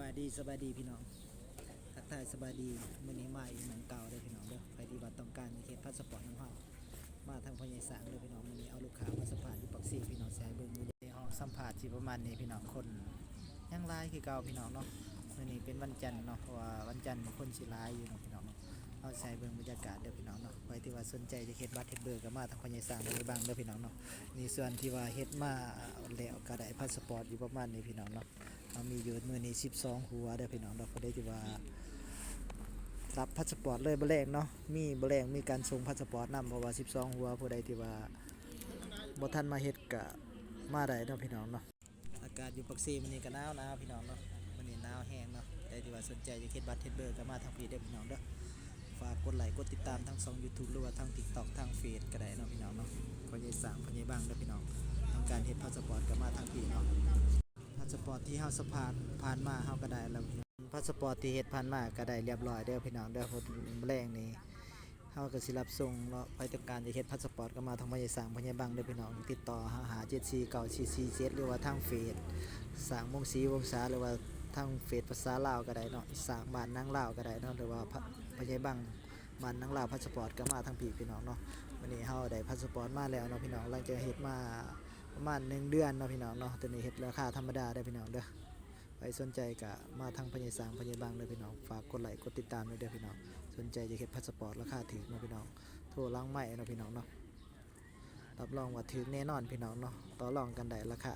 สบายดีพี่น้องทักทายสบายดีมื้อนี้มาอีกหนังเก่าเด้อพี่น้องเด้อใครที่ว่าต้องการเฮ็ดพาสปอร์ตนำเฮามาทางพญายสางเด้อพี่น้องมื้อนี้เอาลูกค้ามาสัมภาษณ์อยู่ปักซี่พี่น้องสิให้เบิ่งมื้อนี้เฮาสัมภาษณ์สิประมาณนี้พี่น้องคนยังหลายคือเก่าพี่น้องเนาะมื้อนี้เป็นวันจันทร์เนาะเพราะว่าวันจันทร์คนสิหลายอยู่เนาะพี่น้องเนาะเฮาสิให้เบิ่งบรรยากาศเด้อพี่น้องเนาะใครที่ว่าสนใจจะเฮ็ดบัตรเฮ็ดเบอร์ก็มาทางพญายสางได้บ้างเด้อพี่น้องเนาะนี่ส่วนที่ว่าเฮ็ดมาแล้วก็ได้พาสปอร์ตอยู่ประมาณนี้พี่น้องเนาะ มีอยู่มือนี้12หัวเด้อพี่น้องเราก็ได้ที่ว่ารับพาสปอร์ตเลยบ่แรงเนาะมีบ่แรงมีการส่งพาสปอร์ตนำเพราะว่า12หัวผู้ใดที่ว่าบ่ทันมาเฮ็ดก็มาได้เนาะพี่น้องเนาะอากาศอยู่ปักซี่มื้อนี้ก็หนาวพี่น้องเนาะมื้อนี้หนาวแฮงเนาะใดที่ว่าสนใจจะเฮ็ดบัตรเฮ็ดเบอร์ก็มาทางพี่เด้อพี่น้องเด้อฝากกดไลค์กดติดตามทั้ง2 YouTube หรือว่าทาง TikTok ทางเฟซก็ได้เนาะพี่น้องเนาะพ่อใหญ่สร้างพ่อใหญ่บ้างเด้อพี่น้องต้องการเฮ็ดพาสปอร์ตก็มาทางพี่เนาะ พาสปอร์ตที่เฮาสะพานผ่านมาเฮาก็ได้แล้วพาสปอร์ตที่เฮ็ดผ่านมาก็ได้เรียบร้อยเด้อพี่น้องเด้อพอแรงนี้เฮาก็สิรับส่งเนาะไปต้องการจะเฮ็ดพาสปอร์ตก็มาทางพญาสร้างพญาบังเด้อพี่น้องติดต่อหา749447หรือว่าทางเฟซสร้างมงศรีวงศาหรือว่าทางเฟซภาษาลาวก็ได้เนาะสร้างบ้านนางลาวก็ได้เนาะหรือว่าพญาบังบ้านนางลาวพาสปอร์ตก็มาทางพี่น้องเนาะวันนี้เฮาได้พาสปอร์ตมาแล้วเนาะพี่น้องหลังจากเฮ็ดมาประมาณ1เดือนเนาะพี่น้องเนาะตัวนี้เฮ็ดราคาธรรมดาได้พี่น้องเด้อใครสนใจก็มาทางพญาสร้างพญาบางเด้อพี่น้องฝากกดไลค์กดติดตามด้วยเด้อพี่น้องสนใจจะเฮ็ดพาสปอร์ตราคาถูกเนาะพี่น้องโทรหลังใหม่เนาะพี่น้องเนาะรับรองว่าถูกแน่นอนพี่น้องเนาะต่อรองกันได้ราคา